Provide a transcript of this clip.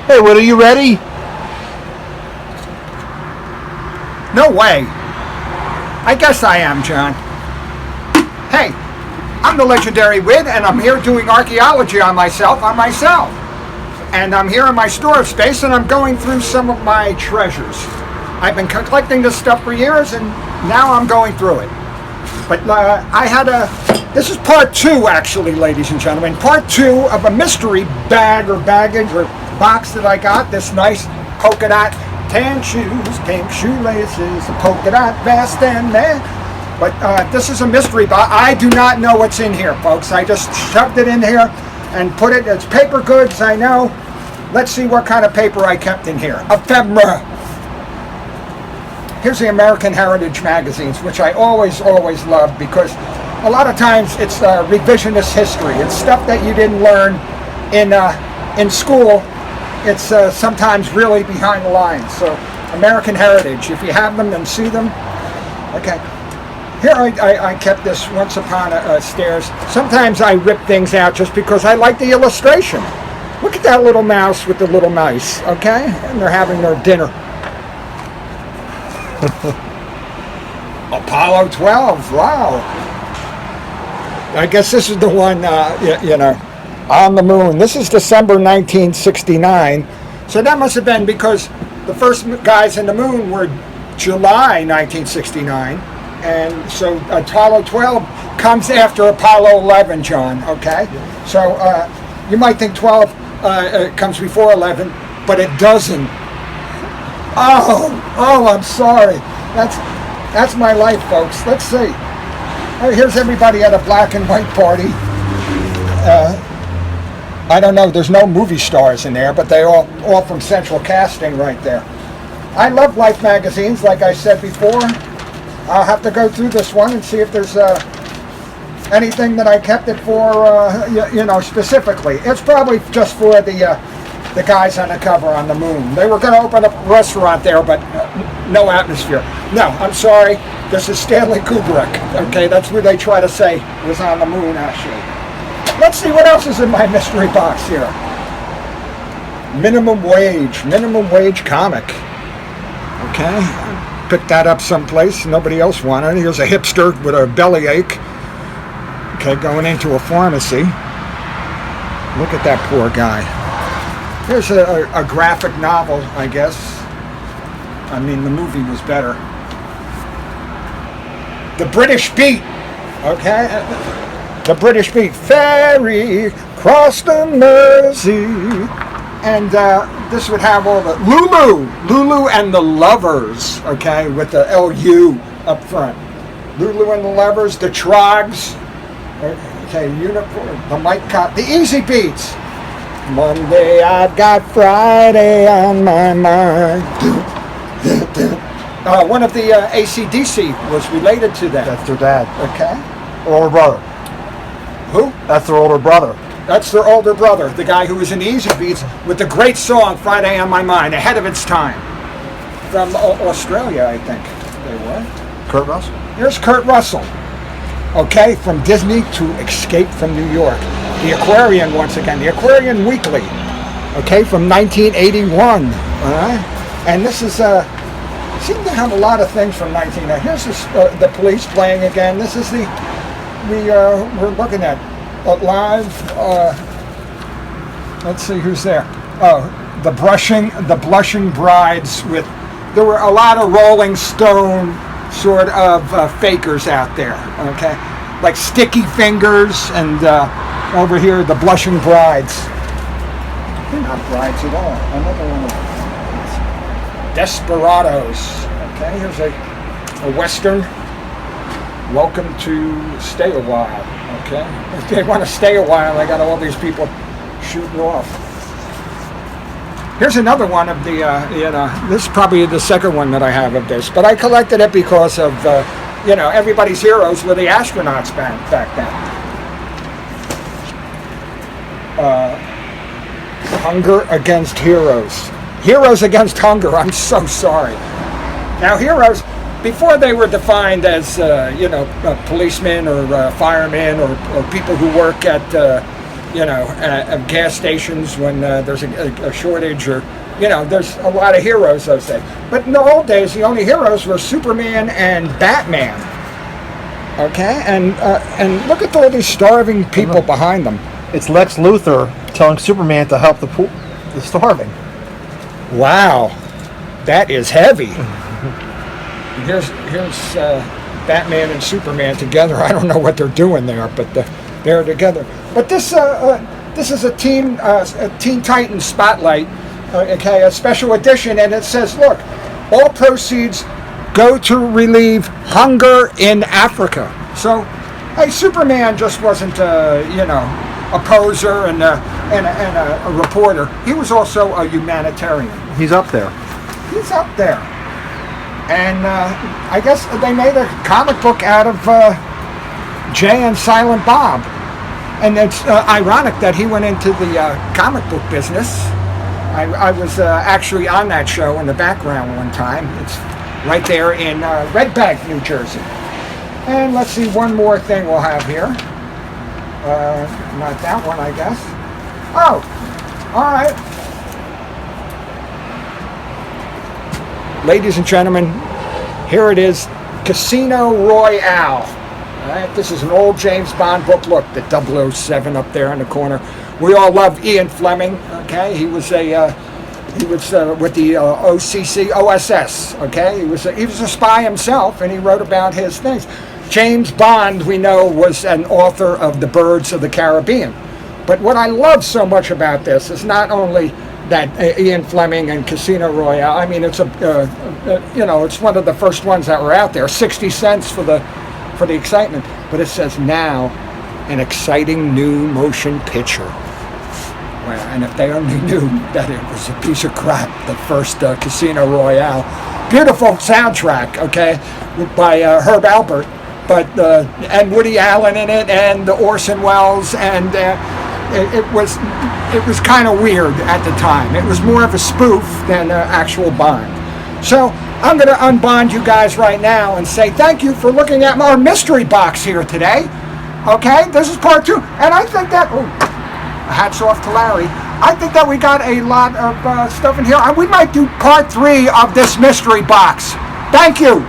Hey, Wid, are you ready? No way. I guess I am, John. Hey, I'm the Legendary Wid, and I'm here doing archaeology on myself. And I'm here in my storage space, and I'm going through some of my treasures. I've been collecting this stuff for years, and now I'm going through it. But this is part 2, actually, ladies and gentlemen. Part 2 of a mystery bag or baggage or box that I got. This nice polka dot tan shoes, pink shoelaces, a polka dot vest and there. But this is a mystery box. I do not know what's in here, folks. I just shoved it in here and put it. It's paper goods, I know. Let's see what kind of paper I kept in here. Ephemera. Here's the American Heritage magazines, which I always love, because a lot of times it's revisionist history. It's stuff that you didn't learn in school. It's sometimes really behind the lines. So American Heritage, if you have them, then see them. Okay. Here I kept this once upon a stairs. Sometimes I rip things out just because I like the illustration. Look at that little mouse with the little mice, okay? And they're having their dinner. Apollo 12, wow. I guess this is the one, on the moon. This is December 1969. So that must have been because the first guys in the moon were July 1969. And so Apollo 12 comes after Apollo 11, John, okay? So you might think 12 comes before 11, but it doesn't. Oh, I'm sorry. That's my life, folks. Let's see. Here's everybody at a black and white party. I don't know, there's no movie stars in there, but they're all from Central Casting right there. I love Life magazines, like I said before. I'll have to go through this one and see if there's anything that I kept it for, specifically. It's probably just for the guys on the cover on the moon. They were going to open up a restaurant there, but no atmosphere. No, I'm sorry. This is Stanley Kubrick. Okay, that's what they try to say was on the moon, actually. Let's see what else is in my mystery box here. Minimum wage comic. Okay, picked that up someplace. Nobody else wanted it. Here's a hipster with a bellyache. Okay, going into a pharmacy. Look at that poor guy. Here's a graphic novel, I guess. I mean, the movie was better. The British Beat. Okay? The British Beat. Ferry cross the Mersey. And this would have all the Lulu and the Lovers, okay, with the L-U up front. Lulu and the Lovers, the Trogs, okay, Unicorn, the Mike Cop, the Easy Beats. Monday I've got Friday on my mind. One of the AC/DC was related to that. That's their dad. Okay. Older brother. Who? That's their older brother. That's their older brother, the guy who was in the Easy Beats with the great song Friday on My Mind, ahead of its time. From Australia, I think they were. Kurt Russell. Here's Kurt Russell. Okay, from Disney to Escape from New York. The Aquarian, once again, the Aquarian Weekly. Okay, from 1981. All right? And this is, seem to have a lot of things from 1980. Here's the Police playing again. This is we're looking at live, let's see who's there. Oh, the Blushing Brides there were a lot of Rolling Stone sort of fakers out there, okay? Like Sticky Fingers and over here, the Blushing Brides. They're not brides at all. Another one of them. Desperados. Okay, here's a Western. Welcome to Stay a While. Okay, if they want to stay a while, I got all these people shooting off. Here's another one of the, this is probably the second one that I have of this, but I collected it because of, everybody's heroes were the astronauts back then. Hunger Against Heroes. Heroes Against Hunger, I'm so sorry. Now, heroes, before they were defined as, policemen or firemen or people who work at, of gas stations when there's a shortage, or there's a lot of heroes those days. But in the old days, the only heroes were Superman and Batman. Okay, and look at all these starving people behind them. It's Lex Luthor telling Superman to help the starving. Wow, that is heavy. Here's Batman and Superman together. I don't know what they're doing there, but they're together. But this is a Teen Titans Spotlight, okay, a special edition, and it says, look, all proceeds go to relieve hunger in Africa. So, hey, Superman just wasn't a poser and a reporter. He was also a humanitarian. He's up there. He's up there. And I guess they made a comic book out of Jay and Silent Bob. And it's ironic that he went into the comic book business. I was actually on that show in the background one time. It's right there in Red Bank, New Jersey. And let's see, one more thing we'll have here. Not that one, I guess. Oh, all right. Ladies and gentlemen, here it is, Casino Royale. All right, this is an old James Bond book. Look, the 007 up there in the corner. We all love Ian Fleming. Okay, he was with the OSS. Okay, he was a spy himself, and he wrote about his things. James Bond, we know, was an author of The Birds of the Caribbean. But what I love so much about this is not only that Ian Fleming and Casino Royale. I mean, it's it's one of the first ones that were out there. 60 cents for the excitement, but it says now an exciting new motion picture. Well, and if they only knew that it was a piece of crap, the first Casino Royale. Beautiful soundtrack, okay, by Herb Alpert, but and Woody Allen in it, and Orson Welles, and it was kind of weird at the time. It was more of a spoof than actual Bond. So I'm going to unbond you guys right now and say thank you for looking at our mystery box here today. Okay, this is part 2, and I think that hats off to Larry. I think that we got a lot of stuff in here, and we might do part 3 of this mystery box. Thank you.